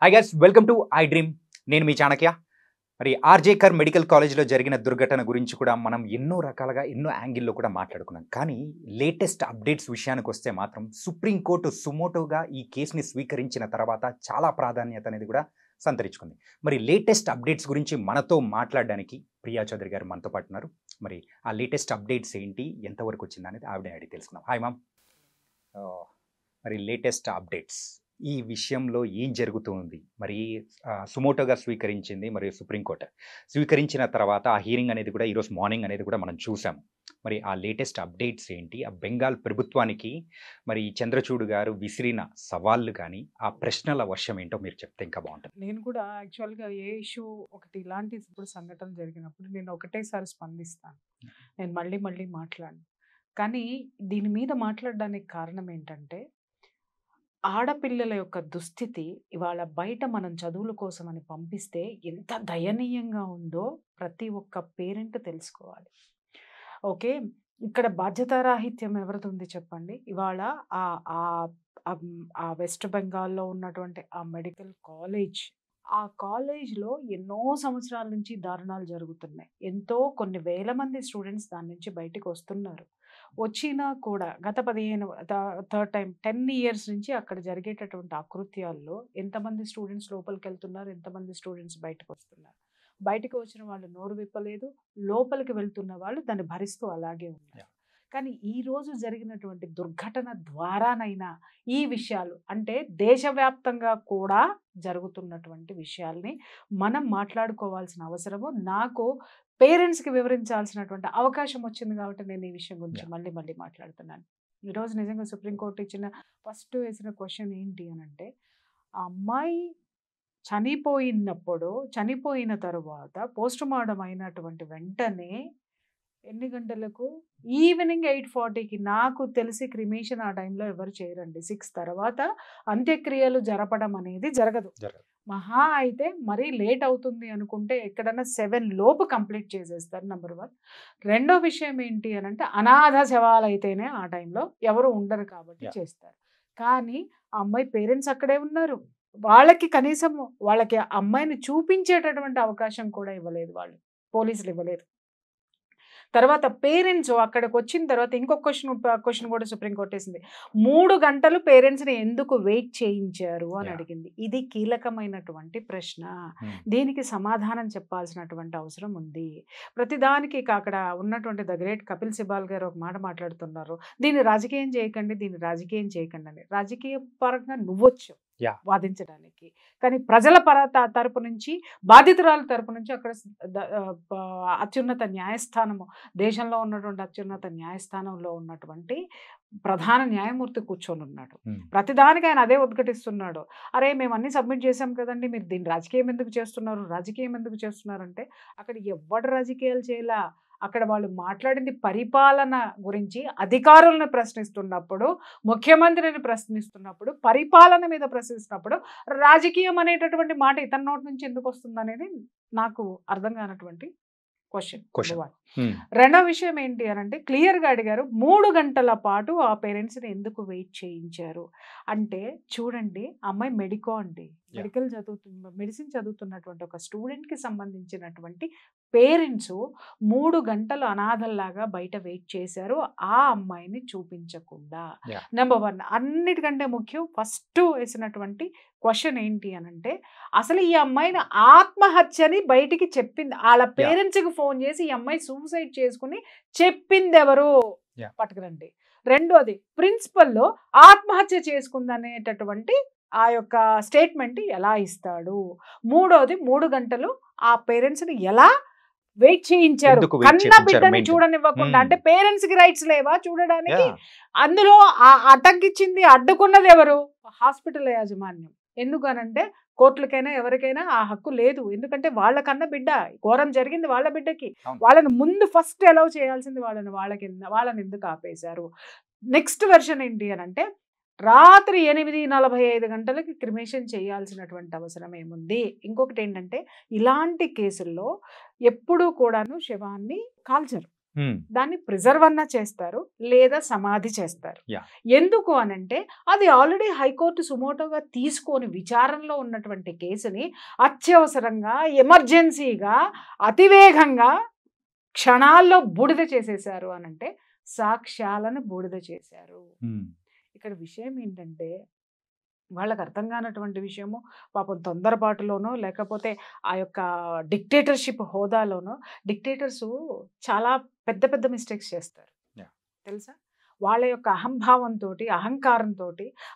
Hi guys, welcome to I dream. నేను మీ చాణక్య. మరి RJ కర్ మెడికల్ కాలేజ్లో జరిగిన దుర్ఘటన గురించి కూడా మనం ఎన్నో రకాలుగా ఎన్నో యాంగిల్లో కూడా మాట్లాడుకున్నాం. కానీ లేటెస్ట్ అప్డేట్స్ విషయానికి వస్తే మాత్రం సుప్రీంకోర్టు సుమోటోగా ఈ కేసుని స్వీకరించిన తర్వాత చాలా ప్రాధాన్యత అనేది కూడా సంతరించుకుంది. మరి లేటెస్ట్ అప్డేట్స్ గురించి మనతో మాట్లాడడానికి ప్రియా చౌదరి గారు మనతో పాటు ఉన్నారు. మరి ఆ లేటెస్ట్ అప్డేట్స్ ఏంటి, ఎంతవరకు వచ్చింది అనేది ఆవిడ అడిగి తెలుసుకుందాం. Hi ma'am. మరి లేటెస్ట్ అప్డేట్స్ ఈ విషయంలో ఏం జరుగుతుంది? మరి సుమోటోగా స్వీకరించింది మరియు సుప్రీంకోర్టు స్వీకరించిన తర్వాత ఆ హీరింగ్ అనేది కూడా ఈరోజు మార్నింగ్ అనేది కూడా మనం చూసాము. మరి ఆ లేటెస్ట్ అప్డేట్స్ ఏంటి? ఆ బెంగాల్ ప్రభుత్వానికి మరి చంద్రచూడ్ గారు విసిరిన సవాళ్ళు కానీ ఆ ప్రశ్నల వర్షం ఏంటో మీరు చెప్తే ఇంకా బాగుంటుంది. నేను కూడా యాక్చువల్గా ఏ ఇష్యూ ఒకటి ఇలాంటి ఇప్పుడు సంఘటన జరిగినప్పుడు నేను ఒకటేసారి స్పందిస్తాను. నేను మళ్ళీ మళ్ళీ మాట్లాడను. కానీ దీని మీద మాట్లాడడానికి కారణం ఏంటంటే, ఆడపిల్లల యొక్క దుస్థితి ఇవాళ బయట మనం చదువుల కోసమని పంపిస్తే ఎంత దయనీయంగా ఉందో ప్రతి ఒక్క పేరెంట్ తెలుసుకోవాలి. ఓకే, ఇక్కడ బాధ్యతారాహిత్యం ఎవరిది ఉంది చెప్పండి? ఇవాళ ఆ ఆ ఆ వెస్ట్ బెంగాల్లో ఉన్నటువంటి ఆ మెడికల్ కాలేజ్, ఆ కాలేజ్లో ఎన్నో సంవత్సరాల నుంచి దారుణాలు జరుగుతున్నాయి. కొన్ని వేల మంది స్టూడెంట్స్ దాని నుంచి బయటికి వస్తున్నారు. వచ్చినా కూడా గత 10 ఇయర్స్ నుంచి అక్కడ జరిగేటటువంటి అకృత్యాల్లో ఎంతమంది స్టూడెంట్స్ లోపలికి వెళ్తున్నారు, ఎంతమంది స్టూడెంట్స్ బయటకు వస్తున్నారు. బయటకు వచ్చిన వాళ్ళు నోరు విప్పలేదు, లోపలికి వెళ్తున్న వాళ్ళు దాన్ని భరిస్తూ అలాగే ఉన్నారు. కానీ ఈరోజు జరిగినటువంటి దుర్ఘటన ద్వారానైనా ఈ విషయాలు, అంటే దేశవ్యాప్తంగా కూడా జరుగుతున్నటువంటి విషయాల్ని మనం మాట్లాడుకోవాల్సిన అవసరము, నాకు పేరెంట్స్కి వివరించాల్సినటువంటి అవకాశం వచ్చింది కాబట్టి నేను ఈ విషయం గురించి మళ్ళీ మళ్ళీ మాట్లాడుతున్నాను. ఈరోజు నిజంగా సుప్రీంకోర్టు ఇచ్చిన ఫస్ట్ వేసిన క్వశ్చన్ ఏంటి అని అంటే, ఆ అమ్మాయి చనిపోయిన తరువాత పోస్ట్ మార్టం అయినటువంటి వెంటనే ఎన్ని గంటలకు? ఈవినింగ్ 8:40కి. నాకు తెలిసి క్రిమేషన్ ఆ టైంలో ఎవరు చేయరండి. 6 తర్వాత అంత్యక్రియలు జరపడం అనేది జరగదు. మహా అయితే మరీ లేట్ అవుతుంది అనుకుంటే ఎక్కడన్నా 7 లోపు కంప్లీట్ చేసేస్తారు. నెంబర్ 1. రెండో విషయం ఏంటి అని అంటే, అనాథ శవాలైతేనే ఆ టైంలో ఎవరు ఉండరు కాబట్టి చేస్తారు. కానీ ఆ అమ్మాయి పేరెంట్స్ అక్కడే ఉన్నారు. వాళ్ళకి కనీసం వాళ్ళకి అమ్మాయిని చూపించేటటువంటి అవకాశం కూడా ఇవ్వలేదు వాళ్ళు, పోలీసులు ఇవ్వలేదు. తర్వాత పేరెంట్స్ అక్కడికి వచ్చిన తర్వాత ఇంకొక క్వశ్చన్ కూడా సుప్రీంకోర్టు వేసింది. 3 గంటలు పేరెంట్స్ని ఎందుకు వెయిట్ చేయించారు అని అడిగింది. ఇది కీలకమైనటువంటి ప్రశ్న. దీనికి సమాధానం చెప్పాల్సినటువంటి అవసరం ఉంది. ప్రతిదానికి అక్కడ ఉన్నటువంటి ద గ్రేట్ కపిల్ సిబాల్ గారు ఒక మాట మాట్లాడుతున్నారు, దీన్ని రాజకీయం చేయకండి అని. రాజకీయ పరంగా నువ్వొచ్చు వాదించడానికి, కానీ ప్రజల తరపు నుంచి, బాధితురాల తరపు నుంచి అక్కడ అత్యున్నత న్యాయస్థానము, దేశంలో ఉన్నటువంటి అత్యున్నత న్యాయస్థానంలో ఉన్నటువంటి ప్రధాన న్యాయమూర్తి కూర్చొని ఉన్నాడు. ప్రతిదానికి ఆయన అదే ఉద్ఘటిస్తున్నాడు. అరే మేము అన్ని సబ్మిట్ చేసాం కదండి, మీరు దీన్ని రాజకీయం ఎందుకు చేస్తున్నారు అంటే, అక్కడ ఎవడు రాజకీయాలు చేయలా. అక్కడ వాళ్ళు మాట్లాడింది పరిపాలన గురించి, అధికారులను ప్రశ్నిస్తున్నప్పుడు, ముఖ్యమంత్రిని ప్రశ్నిస్తున్నప్పుడు, పరిపాలన మీద ప్రశ్నిస్తున్నప్పుడు రాజకీయం అనేటటువంటి మాట ఇతని నోటి నుంచి ఎందుకు వస్తుంది అనేది నాకు అర్థం కానటువంటి క్వశ్చన్. రెండో విషయం ఏంటి అని అంటే, క్లియర్గా అడిగారు 3 గంటల పాటు ఆ పేరెంట్స్ని ఎందుకు వెయిట్ చేయించారు అంటే, చూడండి అమ్మాయి మెడిసిన్ చదువుతున్నటువంటి ఒక స్టూడెంట్కి సంబంధించినటువంటి పేరెంట్స్ 3 గంటలు అనాథల్లాగా బయట వెయిట్ చేశారు ఆ అమ్మాయిని చూపించకుండా. నెంబర్ 1. అన్నిటికంటే ముఖ్యం, ఫస్ట్ వేసినటువంటి క్వశ్చన్ ఏంటి అని అంటే, అసలు ఈ అమ్మాయిని ఆత్మహత్యని బయటికి చెప్పింది, వాళ్ళ పేరెంట్స్కి ఫోన్ చేసి ఈ అమ్మాయి సూసైడ్ చేసుకుని చెప్పింది ఎవరు పట్టుకురండి. రెండోది, ప్రిన్సిపల్లో ఆత్మహత్య చేసుకుందనేటటువంటి ఆ యొక్క స్టేట్మెంట్ ఎలా ఇస్తాడు. మూడోది, 3 గంటలు ఆ పేరెంట్స్ని ఎలా వెయిట్ చేయించారు, కన్న బిడ్డని చూడనివ్వకుండా. అంటే పేరెంట్స్ కి రైట్స్ లేవా చూడడానికి? అందులో అడ్డగించింది, అడ్డుకున్నది ఎవరు? హాస్పిటల్ యాజమాన్యం. ఎందుకనంటే కోర్టులకైనా ఎవరికైనా ఆ హక్కు లేదు. ఎందుకంటే వాళ్ళకన్న బిడ్డ, ఘోరం జరిగింది వాళ్ళ బిడ్డకి. వాళ్ళని ముందు ఫస్ట్ అలౌ చేయాల్సింది వాళ్ళని ఎందుకు ఆపేశారు? నెక్స్ట్ వెర్షన్ ఏంటి అని అంటే, రాత్రి 8:45 గంటలకి క్రిమేషన్ చేయాల్సినటువంటి అవసరం ఏముంది? ఇంకొకటి ఏంటంటే, ఇలాంటి కేసుల్లో ఎప్పుడూ కూడాను శవాన్ని కాల్చరు. దాన్ని ప్రిజర్వ్ అన్నా చేస్తారు లేదా సమాధి చేస్తారు. ఎందుకు అనంటే అది ఆల్రెడీ హైకోర్టు సుమోటోగా తీసుకొని విచారణలో ఉన్నటువంటి కేసుని అత్యవసరంగా ఎమర్జెన్సీగా అతివేగంగా క్షణాల్లో బూడిద చేసేశారు అనంటే సాక్ష్యాలను బూడిద చేశారు. ఇక్కడ విషయం ఏంటంటే వాళ్ళకి అర్థం కానటువంటి విషయము పాపం తొందరపాటులోనో లేకపోతే ఆ యొక్క డిక్టేటర్షిప్ హోదాలోనో డిక్టేటర్స్ చాలా పెద్ద పెద్ద మిస్టేక్స్ చేస్తారు తెలుసా. వాళ్ళ యొక్క అహంభావంతో అహంకారంతో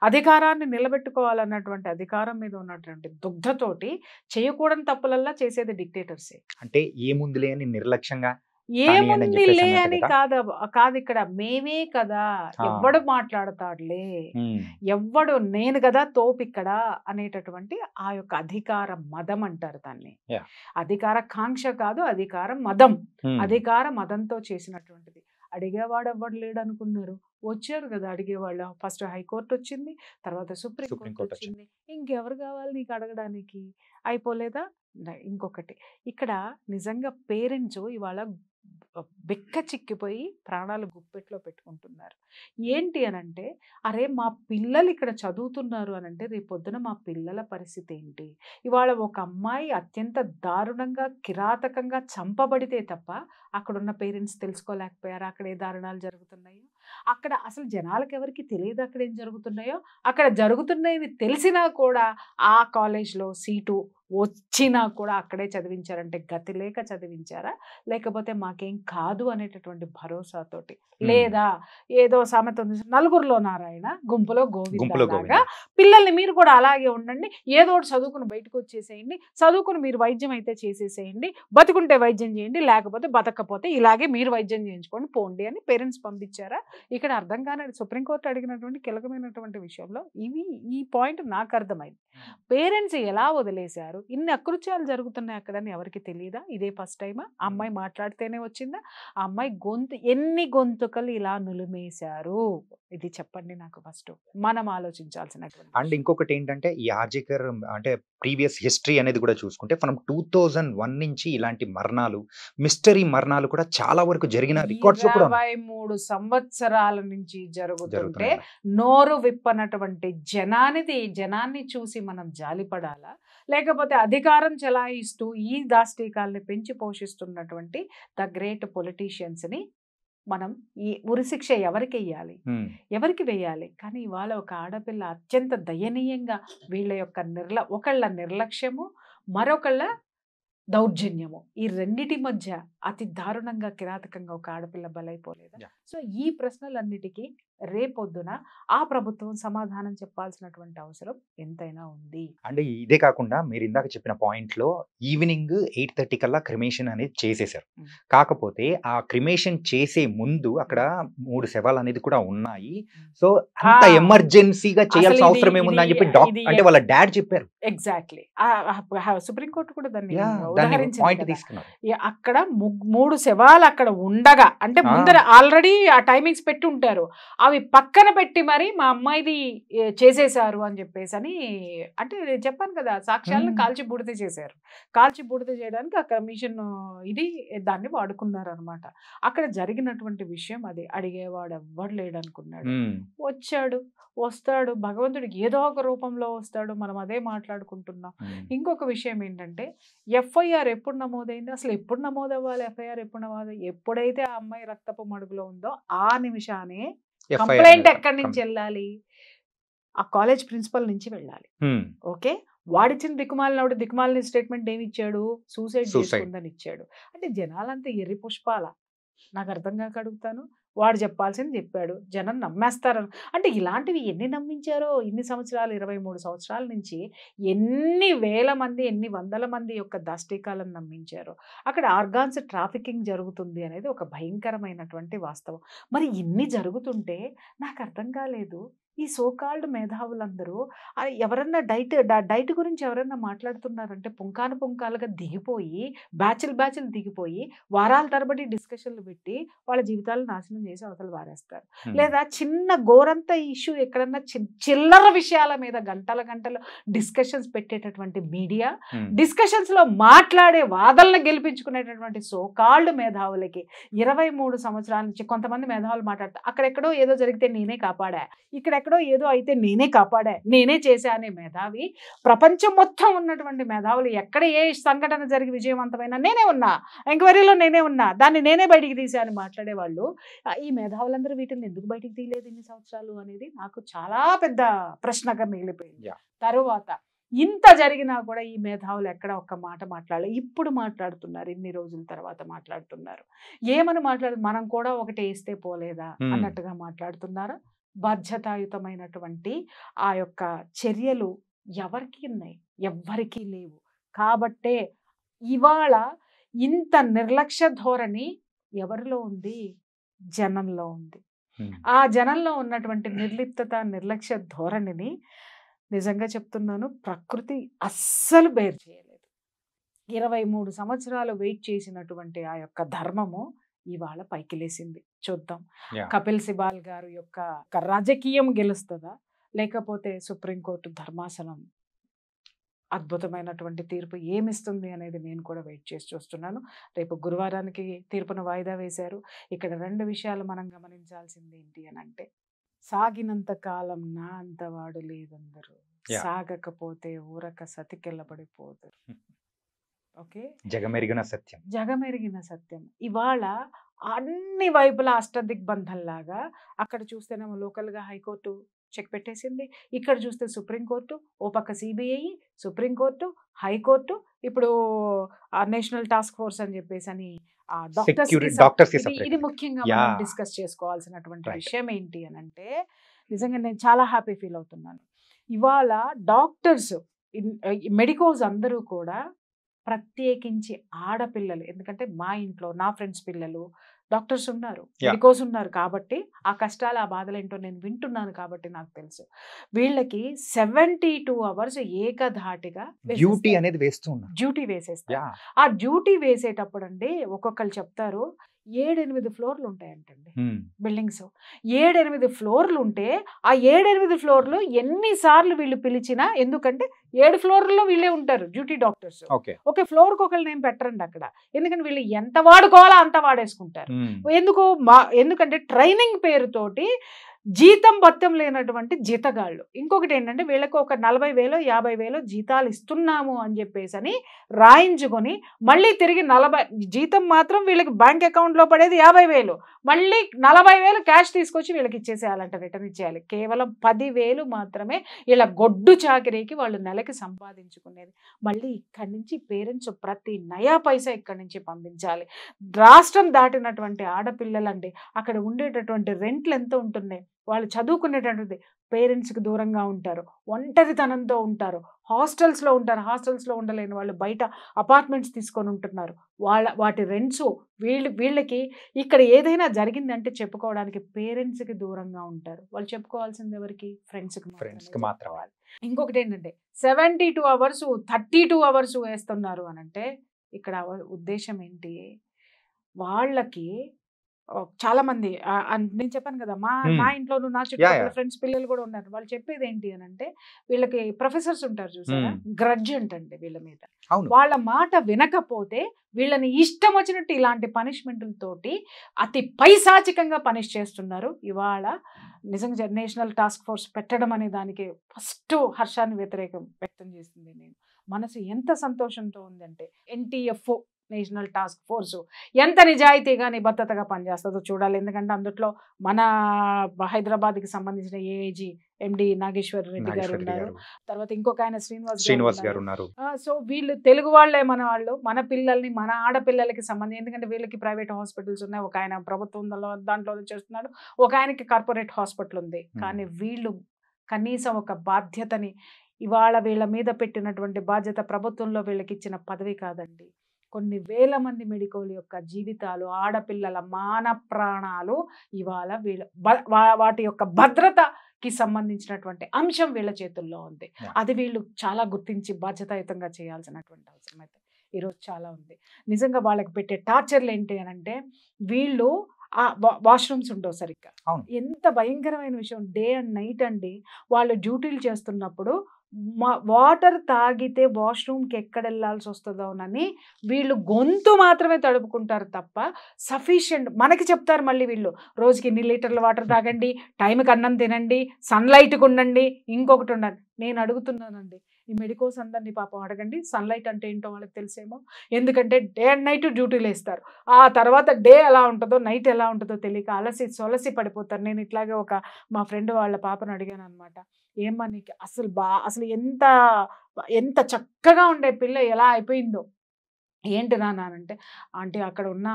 అధికారాన్ని నిలబెట్టుకోవాలన్నటువంటి అధికారం మీద ఉన్నటువంటి దుగ్ధతోటి చేయకూడని తప్పులల్లా చేసేది డిక్టేటర్సే. అంటే ఏముందిలే అని నిర్లక్ష్యంగా ఏముందిలే అని కాదు ఇక్కడ మేమే కదా, ఎవ్వడు మాట్లాడతాడులే, ఎవ్వడు నేను కదా తోపు ఇక్కడ అనేటటువంటి ఆ యొక్క అధికార మదం అంటారు దాన్ని. అధికార కాంక్ష కాదు, అధికార మదం. అధికార మదంతో చేసినటువంటిది. అడిగేవాడు ఎవ్వడు లేడు అనుకున్నారు, వచ్చారు కదా అడిగేవాళ్ళు. ఫస్ట్ హైకోర్టు వచ్చింది, తర్వాత సుప్రీంకోర్టు వచ్చింది. ఇంకెవరు కావాలి నీకు అడగడానికి? అయిపోలేదా? ఇంకొకటి ఇక్కడ నిజంగా పేరెంట్స్ ఇవాళ బెక్క చిక్కిపోయి ప్రాణాలు గుప్పెట్లో పెట్టుకుంటున్నారు. ఏంటి అనంటే అరే మా పిల్లలు ఇక్కడ చదువుతున్నారు అనంటే రేపొద్దున మా పిల్లల పరిస్థితి ఏంటి? ఇవాళ ఒక అమ్మాయి అత్యంత దారుణంగా కిరాతకంగా చంపబడితే తప్ప అక్కడున్న పేరెంట్స్ తెలుసుకోలేకపోయారు అక్కడ ఏ దారుణాలు జరుగుతున్నాయో. అక్కడ అసలు జనాలకు ఎవరికి తెలియదు అక్కడ ఏం జరుగుతున్నాయో. అక్కడ జరుగుతున్నాయని తెలిసినా కూడా ఆ కాలేజ్లో సీటు వచ్చినా కూడా అక్కడే చదివించారంటే గతి లేక చదివించారా, లేకపోతే మాకేం కాదు అనేటటువంటి భరోసాతోటి, లేదా ఏదో సామెత ఉంది నలుగురిలో నారాయణ గుంపులో గోవింద, పిల్లల్ని మీరు కూడా అలాగే ఉండండి, ఏదో ఒకటి చదువుకుని బయటకు వచ్చేసేయండి, చదువుకుని మీరు వైద్యం అయితే చేసేసేయండి, బతుకుంటే వైద్యం చేయండి, లేకపోతే బతకపోతే ఇలాగే మీరు వైద్యం చేయించుకోండి పోండి అని పేరెంట్స్ పంపించారా? ఇక్కడ అర్థం కాని సుప్రీంకోర్టు అడిగినటువంటి కీలకమైనటువంటి విషయంలో ఈ పాయింట్ నాకు అర్థమైంది. పేరెంట్స్ ఎలా వదిలేశారు? ఇన్ని అకృత్యాలు జరుగుతున్నాయి అక్కడని ఎవరికి తెలియదా? ఇదే ఫస్ట్ టైమా? ఆ అమ్మాయి మాట్లాడితేనే వచ్చిందా? ఆ అమ్మాయి ఎన్ని గొంతుకలు ఇలా నులిమేశారు? ఇది చెప్పండి నాకు ఫస్ట్, మనం ఆలోచించాల్సినటువంటి. అండ్ ఇంకొకటి ఏంటంటే ఈ ఆర్జీకర్ అంటే ప్రీవియస్ హిస్టరీ అనేది కూడా చూసుకుంటే మనం 2001 నుంచి ఇలాంటి మరణాలు, మిస్టరీ మరణాలు కూడా చాలా వరకు జరిగిన రికార్డ్స్ కూడా 23 సంవత్సరాల నుంచి జరుగుతుంటే నోరు విప్పనటువంటి జనాన్ని చూసి మనం జాలిపడాలా, లేకపోతే అధికారం చెలాయిస్తూ ఈ దాష్టీకాల్ని పెంచి పోషిస్తున్నటువంటి ద గ్రేట్ పొలిటీషియన్స్ ని మనం ఈ ఉరిశిక్ష ఎవరికి వేయాలి? కానీ ఇవాళ ఒక ఆడపిల్ల అత్యంత దయనీయంగా వీళ్ళ యొక్క ఒకళ్ళ నిర్లక్ష్యము, మరొకళ్ళ దౌర్జన్యము, ఈ రెండిటి మధ్య అతి దారుణంగా కిరాతకంగా ఒక ఆడపిల్ల బలైపోలేదా? సో ఈ ప్రశ్నలన్నిటికీ రేపొద్దున ఆ ప్రభుత్వం సమాధానం చెప్పాల్సినటువంటి అవసరం ఎంతైనా ఉంది. అంటే ఇదే కాకుండా మీరు ఇందాక చెప్పిన పాయింట్ లో ఈవినింగ్ 8:30 కల్లా క్రిమేషన్ అనేది చేసేసారు. కాకపోతే ఆ క్రిమేషన్ చేసే ముందు అక్కడ 3 శవాలు అనేది కూడా ఉన్నాయి. సో అంత ఎమర్జెన్సీగా చేయాల్సిన అవసరం ఏముంది అని చెప్పి అంటే వాళ్ళ డాడ్ చెప్పారు. ఎగ్జాక్ట్లీ సుప్రీంకోర్టు కూడా దాన్ని పాయింట్ తీసుకున్నారు. అక్కడ 3 శవాలు అక్కడ ఉండగా, అంటే ముందర ఆల్రెడీ ఆ టైమింగ్స్ పెట్టి ఉంటారు, అవి పక్కన పెట్టి మరి మా అమ్మాయిది చేసేసారు అని చెప్పేసి అని, అంటే నేను చెప్పాను కదా సాక్ష్యాలను కాల్చి బూడిద చేశారు. కాల్చి బూడిద చేయడానికి ఆ కమిషన్ దాన్ని వాడుకున్నారు అనమాట. అక్కడ జరిగినటువంటి విషయం అది. అడిగేవాడు ఎవ్వడు లేడనుకున్నాడు, వస్తాడు భగవంతుడికి ఏదో ఒక రూపంలో వస్తాడు. మనం అదే మాట్లాడుకుంటున్నాం. ఇంకొక విషయం ఏంటంటే ఎఫ్ఐఆర్ ఎప్పుడు నమోదైంది, అసలు ఎప్పుడు నమోదవ్వాలి, ఎఫ్ఐఆర్ ఎప్పుడు నమోదు, ఎప్పుడైతే ఆ అమ్మాయి రక్తపు మడుగులో ఉందో ఆ నిమిషానే కంప్లైంట్ ఎక్కడి నుంచి వెళ్ళాలి? ఆ కాలేజ్ ప్రిన్సిపల్ నుంచి వెళ్ళాలి. ఓకే, వాడిచ్చిన దిక్కుమాలిన స్టేట్మెంట్ ఏమి ఇచ్చాడు? సూసైడ్ చేసుకుందని ఇచ్చాడు. అంటే జనాలంతా ఎర్రి పుష్పాల, నాకు అర్థం కాక అడుగుతాను. వాడు చెప్పాల్సింది చెప్పాడు, జనం నమ్మేస్తారు. అంటే ఇలాంటివి ఎన్ని నమ్మించారో ఇన్ని సంవత్సరాలు, 23 సంవత్సరాల నుంచి ఎన్ని వేల మంది, ఎన్ని వందల మంది యొక్క దాష్టీకాలను నమ్మించారో. అక్కడ ఆర్గాన్స్ ట్రాఫికింగ్ జరుగుతుంది అనేది ఒక భయంకరమైనటువంటి వాస్తవం. మరి ఇన్ని జరుగుతుంటే నాకు అర్థం కాలేదు, ఈ సోకాల్డ్ మేధావులందరూ ఎవరన్నా డైట్ గురించి ఎవరన్నా మాట్లాడుతున్నారంటే పుంకాలుగా దిగిపోయి బ్యాచ్లు దిగిపోయి వారాల తరబడి డిస్కషన్లు పెట్టి వాళ్ళ జీవితాలు నాశనం భోజనం చేసి అవతల వారేస్తారు. లేదా చిన్న గోరంత ఇష్యూ ఎక్కడన్నా చిల్లర విషయాల మీద గంటల గంటలు డిస్కషన్స్ పెట్టేటటువంటి మీడియా, డిస్కషన్స్ లో మాట్లాడే వాదనలు గెలిపించుకునేటటువంటి సోకాల్డ్ మేధావులకి 23 సంవత్సరాల నుంచి కొంతమంది మేధావులు మాట్లాడతారు, అక్కడెక్కడో ఏదో జరిగితే నేనే కాపాడా, ఇక్కడెక్కడో ఏదో అయితే నేనే కాపాడా, నేనే చేశా అనే మేధావి, ప్రపంచం మొత్తం ఉన్నటువంటి మేధావులు ఎక్కడ ఏ సంఘటన జరిగి విజయవంతమైన నేనే ఉన్నా, ఎంక్వైరీలో నేనే ఉన్నా, దాన్ని నేనే బయటికి తీసా అని మాట్లాడేవాళ్ళు. ఈ మేధావులందరూ వీటిని ఎందుకు బయటికి తీయలేదు ఇన్ని సంవత్సరాలు అనేది నాకు చాలా పెద్ద ప్రశ్నగా మిగిలిపోయింది. తరువాత ఇంత జరిగినా కూడా ఈ మేధావులు ఎక్కడ ఒక్క మాట మాట్లాడలేదు. ఇప్పుడు మాట్లాడుతున్నారు, ఇన్ని రోజుల తర్వాత మాట్లాడుతున్నారు. ఏమని మనం కూడా ఒకటి వేస్తే పోలేదా అన్నట్టుగా మాట్లాడుతున్నారు. బాధ్యతాయుతమైనటువంటి ఆ యొక్క చర్యలు ఎవరికి ఉన్నాయి? ఎవ్వరికీ లేవు. కాబట్టే ఇవాళ ఇంత నిర్లక్ష్య ధోరణి ఎవరిలో ఉంది? జనంలో ఉంది. ఆ జనంలో ఉన్నటువంటి నిర్లిప్తత, నిర్లక్ష్య ధోరణిని నిజంగా చెప్తున్నాను, ప్రకృతి అస్సలు బేర్ చేయలేదు. 23 సంవత్సరాలు వెయిట్ చేసినటువంటి ఆ యొక్క ధర్మము ఇవాళ పైకి లేసింది. చూద్దాం కపిల్ సిబాల్ గారు యొక్క రాజకీయం గెలుస్తుందా, లేకపోతే సుప్రీంకోర్టు ధర్మాసనం అద్భుతమైనటువంటి తీర్పు ఏమిస్తుంది అనేది నేను కూడా వెయిట్ చేసి చూస్తున్నాను. రేపు గురువారానికి తీర్పును వాయిదా వేశారు. ఇక్కడ 2 విషయాలు మనం గమనించాల్సింది ఏంటి అని అంటే, సాగినంత కాలం నా అంతవాడు లేదందరూ, సాగకపోతే ఊరక సతికెళ్ళబడిపోతారు. ఓకే, జగమెరిగిన సత్యం. జగమెరిగిన సత్యం. ఇవాళ అన్ని వైపులా అష్టదిగ్బంధంలాగా, అక్కడ చూస్తేనేమో లోకల్గా హైకోర్టు చెక్ పెట్టేసింది, ఇక్కడ చూస్తే సుప్రీంకోర్టు, ఓ పక్క సిబిఐ, సుప్రీంకోర్టు, హైకోర్టు, ఇప్పుడు నేషనల్ టాస్క్ ఫోర్స్ అని చెప్పేసి అని ఇది ముఖ్యంగా మనం డిస్కస్ చేసుకోవాల్సినటువంటి విషయం ఏంటి అని అంటే, నిజంగా నేను చాలా హ్యాపీ ఫీల్ అవుతున్నాను. ఇవాళ డాక్టర్స్, మెడికోస్ అందరూ కూడా, ప్రత్యేకించి ఆడపిల్లలు, ఎందుకంటే మా ఇంట్లో నా ఫ్రెండ్స్ పిల్లలు డాక్టర్స్ ఉన్నారు, మెడికోస్ ఉన్నారు, కాబట్టి ఆ కష్టాలు ఆ బాధలు ఏంటో నేను వింటున్నాను కాబట్టి నాకు తెలుసు. వీళ్ళకి 72 hours ఏకధాటిగా డ్యూటీ అనేది డ్యూటీ వేసేస్తారు. ఆ డ్యూటీ వేసేటప్పుడు అండి ఒక్కొక్కరు చెప్తారు 7-8 ఫ్లోర్లు ఉంటాయంటండి బిల్డింగ్స్. 7-8 ఫ్లోర్లు ఉంటే ఆ 7-8 ఫ్లోర్లు ఎన్నిసార్లు వీళ్ళు పిలిచినా, ఎందుకంటే 7 ఫ్లోర్లలో వీళ్ళే ఉంటారు డ్యూటీ డాక్టర్స్. ఓకే, ఫ్లోర్కి ఒకళ్ళు నేమ్ పెట్టరండి అక్కడ, ఎందుకంటే వీళ్ళు ఎంత వాడుకోవాలో అంత వాడేసుకుంటారు. ఎందుకంటే ట్రైనింగ్ పేరుతోటి జీతం బత్తం లేనటువంటి జీతగాళ్ళు. ఇంకొకటి ఏంటంటే, వీళ్ళకి ఒక 40,000 50,000 జీతాలు ఇస్తున్నాము అని చెప్పేసి అని రాయించుకొని మళ్ళీ తిరిగి 40 జీతం మాత్రం వీళ్ళకి బ్యాంక్ అకౌంట్లో పడేది 50,000, మళ్ళీ 40,000 క్యాష్ తీసుకొచ్చి వీళ్ళకి ఇచ్చేసేయాలంట, రిటర్న్ ఇచ్చేయాలి. కేవలం 10,000 మాత్రమే ఇలా గొడ్డు చాకరీకి వాళ్ళు నెలకి సంపాదించుకునేది. మళ్ళీ ఇక్కడి నుంచి పేరెంట్స్ ప్రతి నయా పైసా ఇక్కడి నుంచి పంపించాలి. రాష్ట్రం దాటినటువంటి ఆడపిల్లలండి, అక్కడ ఉండేటటువంటి రెంట్లు ఎంత ఉంటున్నాయి, వాళ్ళు చదువుకునేటటువంటి పేరెంట్స్కి దూరంగా ఉంటారు, ఒంటరితనంతో ఉంటారు, హాస్టల్స్లో ఉంటారు, హాస్టల్స్లో ఉండలేని వాళ్ళు బయట అపార్ట్మెంట్స్ తీసుకొని ఉంటున్నారు. వాటి రెంట్స్ వీళ్ళకి ఇక్కడ ఏదైనా జరిగిందంటే చెప్పుకోవడానికి పేరెంట్స్కి దూరంగా ఉంటారు. వాళ్ళు చెప్పుకోవాల్సింది ఎవరికి? ఫ్రెండ్స్కి మాత్రం. ఇంకొకటి ఏంటంటే 72 hours 32 hours వేస్తున్నారు అని అంటే, ఇక్కడ ఉద్దేశం ఏంటి? వాళ్ళకి చాలా మంది నేను చెప్పాను కదా, నా ఇంట్లోనూ నా చుట్టుపక్కల ఫ్రెండ్స్ పిల్లలు కూడా ఉన్నారు. వాళ్ళు చెప్పేది ఏంటి అని అంటే, వీళ్ళకి ప్రొఫెసర్స్ ఉంటారు చూసారా, గ్రడ్జ్ అంటండి వీళ్ళ మీద. వాళ్ళ మాట వినకపోతే వీళ్ళని ఇష్టం వచ్చినట్టు ఇలాంటి పనిష్మెంట్లతోటి అతి పైశాచికంగా పనిష్ చేస్తున్నారు. ఇవాళ నిజంగా నేషనల్ టాస్క్ ఫోర్స్ పెట్టడం అనే దానికి ఫస్ట్ హర్షాన్ని వ్యక్తం చేసింది నేను. మనసు ఎంత సంతోషంతో ఉందంటే, NTF నేషనల్ టాస్క్ ఫోర్సు ఎంత నిజాయితీగా నిబద్ధతగా పనిచేస్తుందో చూడాలి. ఎందుకంటే అందులో మన హైదరాబాద్కి సంబంధించిన ఏఐజీ MD నాగేశ్వర్ రెడ్డి గారు ఉన్నారు, తర్వాత ఇంకొక ఆయన శ్రీనివాస్ గారు ఉన్నారు. సో వీళ్ళు తెలుగు వాళ్ళే, మన వాళ్ళు, మన పిల్లల్ని, మన ఆడపిల్లలకి సంబంధించి, ఎందుకంటే వీళ్ళకి ప్రైవేట్ హాస్పిటల్స్ ఉన్నాయి, ఒక ఆయన ప్రభుత్వం దాంట్లో చేస్తున్నాడు, ఒక ఆయనకి కార్పొరేట్ హాస్పిటల్ ఉంది. కానీ వీళ్ళు కనీసం ఒక బాధ్యతని, ఇవాళ వీళ్ళ మీద పెట్టినటువంటి బాధ్యత ప్రభుత్వంలో వీళ్ళకి ఇచ్చిన పదవి కాదండి, కొన్ని వేల మంది మెడికోల యొక్క జీవితాలు, ఆడపిల్లల మాన ప్రాణాలు ఇవాళ వాటి యొక్క భద్రతకి సంబంధించినటువంటి అంశం వీళ్ళ చేతుల్లో ఉంది. అది వీళ్ళు చాలా గుర్తించి బాధ్యతాయుతంగా చేయాల్సినటువంటి అవసరం అయితే ఈరోజు చాలా ఉంది. నిజంగా వాళ్ళకి పెట్టే టార్చర్లు ఏంటి అని అంటే, వీళ్ళు వాష్రూమ్స్ ఉండవు సరిగ్గా. అవును. ఎంత భయంకరమైన విషయం. డే అండ్ నైట్ అండి వాళ్ళు డ్యూటీలు చేస్తున్నప్పుడు వాటర్ తాగితే వాష్రూమ్కి ఎక్కడ వెళ్ళాల్సి వస్తుందోనని వీళ్ళు గొంతు మాత్రమే తడుపుకుంటారు తప్ప సఫిషియంట్ మనకి చెప్తారు మళ్ళీ వీళ్ళు రోజుకి ఇన్ని లీటర్ల వాటర్ తాగండి, టైంకి అన్నం తినండి, సన్లైట్కి ఉండండి, ఇంకొకటి ఉండండి. నేను అడుగుతున్నానండి ఈ మెడికోస్ అందరినీ పాపం అడగండి సన్లైట్ అంటే ఏంటో వాళ్ళకి తెలిసేమో. ఎందుకంటే డే అండ్ నైట్ డ్యూటీలు వేస్తారు. ఆ తర్వాత డే ఎలా ఉంటుందో నైట్ ఎలా ఉంటుందో తెలియక సొలసి పడిపోతారు. నేను ఇట్లాగే మా ఫ్రెండ్ వాళ్ళ పాపను అడిగాను అనమాట. ఏమ్మా నీకు అసలు ఎంత చక్కగా ఉండే పిల్ల ఎలా అయిపోయిందో ఏంటి నాన్న అంటే, ఆంటీ అక్కడ ఉన్న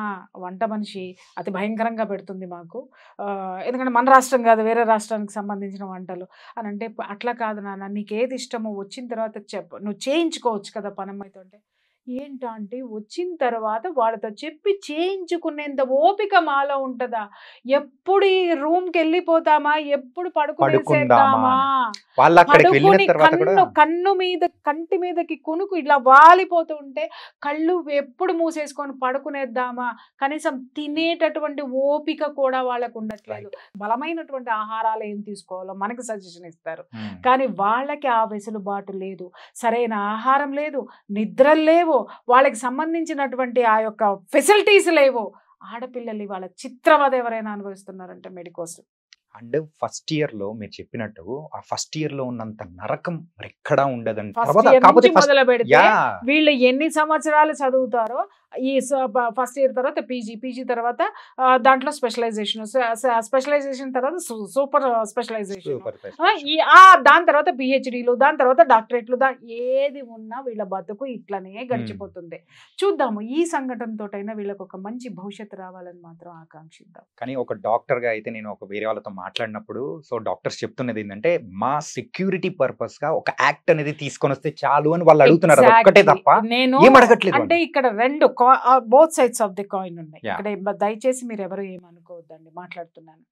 వంట మనిషి అతి భయంకరంగా పెడుతుంది మాకు. ఎందుకంటే మన రాష్ట్రం కాదు వేరే రాష్ట్రానికి సంబంధించిన వంటలు అని అంటే, అట్లా కాదు నాన్న నీకేది ఇష్టమో వచ్చిన తర్వాత చెప్పు, నువ్వు చేయించుకోవచ్చు కదా పనమ్మాయితో అంటే. ఏంటంటే వచ్చిన తర్వాత వాళ్ళతో చెప్పి చేయించుకునేంత ఓపిక మాలో ఉంటుందా? ఎప్పుడు ఈ రూమ్కి వెళ్ళిపోతామా, ఎప్పుడు పడుకునేసేద్దామా, వాళ్ళు అక్కడికి వెళ్ళిన తర్వాత కూడా కంటి మీదకి కునుకు ఇలా వాలిపోతూ ఉంటే కళ్ళు ఎప్పుడు మూసేసుకొని పడుకునేద్దామా, కనీసం తినేటటువంటి ఓపిక కూడా వాళ్ళకు ఉండట్లేదు. బలమైనటువంటి ఆహారాలు ఏం తీసుకోవాలో మనకి సజెషన్ ఇస్తారు, కానీ వాళ్ళకి ఆ వెసులుబాటు లేదు. సరైన ఆహారం లేదు, నిద్రలు లేవు, వాళ్ళకి సంబంధించినటువంటి ఆ యొక్క ఫెసిలిటీస్ లేవు. ఆడపిల్లలు వాళ్ళ చిత్రవద ఎవరైనా అనుభవిస్తున్నారంటే మెడికోస్. అండ్ ఫస్ట్ ఇయర్ లో మీరు చెప్పినట్టు ఆ ఫస్ట్ ఇయర్ లో ఉన్నంత నరకం మరి ఎక్కడా ఉండదండి. మొదలు పెడితే వీళ్ళు ఎన్ని సంవత్సరాలు చదువుతారో ఈ ఫస్ట్ ఇయర్ తర్వాత పీజీ తర్వాత దాంట్లో స్పెషలైజేషన్ తర్వాత సూపర్ స్పెషలైజేషన్, దాని తర్వాత పిహెచ్డీలు, దాని తర్వాత డాక్టరేట్లు, ఏది ఉన్నా వీళ్ళ బతుకు ఇట్లనే గడిచిపోతుంది. చూద్దాము ఈ సంఘటనతోటైనా వీళ్ళకి ఒక మంచి భవిష్యత్తు రావాలని మాత్రం ఆకాంక్షిద్దాం. కానీ ఒక డాక్టర్ గా అయితే నేను ఒక వేరే వాళ్ళతో మాట్లాడినప్పుడు డాక్టర్స్ చెప్తున్నది ఏంటంటే మా సెక్యూరిటీ పర్పస్ గా ఒక యాక్ట్ అనేది తీసుకొని వస్తే చాలు అని వాళ్ళు అడుగుతున్నారు. ఒక్కటే తప్ప నేను ఏం అడగట్లేదు. అంటే ఇక్కడ రెండు both sides of the coin ఉన్నాయి. ఇక్కడ దయచేసి మీరు ఎవరు ఏమనుకోవద్దండి, మాట్లాడుతున్నాను.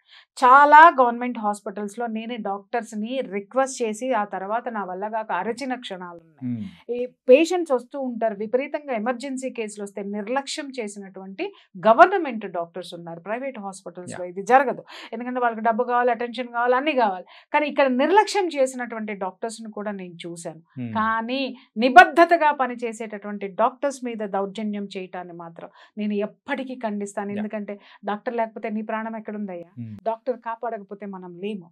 చాలా గవర్నమెంట్ హాస్పిటల్స్ లో నేనే డాక్టర్స్ ని రిక్వెస్ట్ చేసి ఆ తర్వాత నా వల్ల కాక అరచిన క్షణాలు ఉన్నాయి. ఈ పేషెంట్స్ వస్తూ ఉంటారు, విపరీతంగా ఎమర్జెన్సీ కేసులు వస్తే నిర్లక్ష్యం చేసినటువంటి గవర్నమెంట్ డాక్టర్స్ ఉన్నారు. ప్రైవేట్ హాస్పిటల్స్ లో ఇది జరగదు, ఎందుకంటే వాళ్ళకి డబ్బు కావాలి, అటెన్షన్ కావాలి, అన్ని కావాలి. కానీ ఇక్కడ నిర్లక్ష్యం చేసినటువంటి డాక్టర్స్ ని కూడా నేను చూశాను. కానీ నిబద్ధతగా పనిచేసేటటువంటి డాక్టర్స్ మీద దౌర్జన్యం చేయటాన్ని మాత్రం నేను ఎప్పటికీ ఖండిస్తాను. ఎందుకంటే డాక్టర్ లేకపోతే నీ ప్రాణం ఎక్కడుందయ్యా? డాక్టర్ కాపాడకపోతే మనం లేము.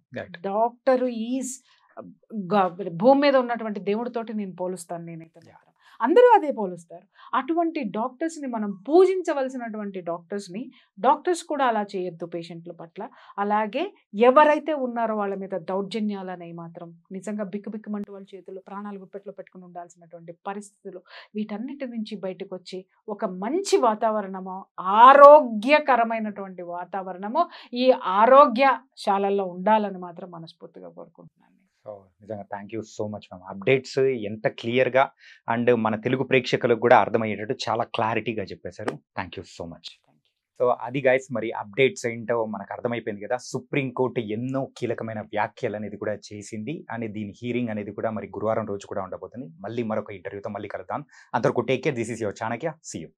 డాక్టర్ ఈజ్ భూమి మీద ఉన్నటువంటి దేవుడితోటి నేను పోలుస్తాను. నేనైతే మాత్రం అందరూ అదే పోలుస్తారు. అటువంటి డాక్టర్స్ని మనం పూజించవలసినటువంటి డాక్టర్స్ కూడా అలా చేయొద్దు పేషెంట్ల పట్ల. అలాగే ఎవరైతే ఉన్నారో వాళ్ళ మీద దౌర్జన్యాలు అనేవి మాత్రం నిజంగా బిక్కుబిక్కుమంటూ వాళ్ళ చేతులు ప్రాణాలు గుప్పెట్లో పెట్టుకుని ఉండాల్సినటువంటి పరిస్థితులు. వీటన్నిటి నుంచి బయటకు వచ్చి ఒక మంచి వాతావరణము, ఆరోగ్యకరమైనటువంటి వాతావరణము ఈ ఆరోగ్యశాలల్లో ఉండాలని మాత్రం మనస్ఫూర్తిగా కోరుకుంటున్నాను. సో నిజంగా thank you so much ma'am. Updates ఎంత క్లియర్గా అండ్ మన తెలుగు ప్రేక్షకులకు కూడా అర్థమయ్యేటట్టు చాలా క్లారిటీగా చెప్పేశారు. Thank you so much. So అది గైస్, మరి అప్డేట్స్ ఏంటో మనకు అర్థమైపోయింది కదా. సుప్రీంకోర్టు ఎన్నో కీలకమైన వ్యాఖ్యలు అనేది కూడా చేసింది అని దీని హీరింగ్ అనేది కూడా మరి గురువారం రోజు కూడా ఉండబోతుంది. మళ్ళీ మరొక ఇంటర్వ్యూతో మళ్ళీ కలుద్దాం. అందరికీ take care. This is your Chanakya. See you.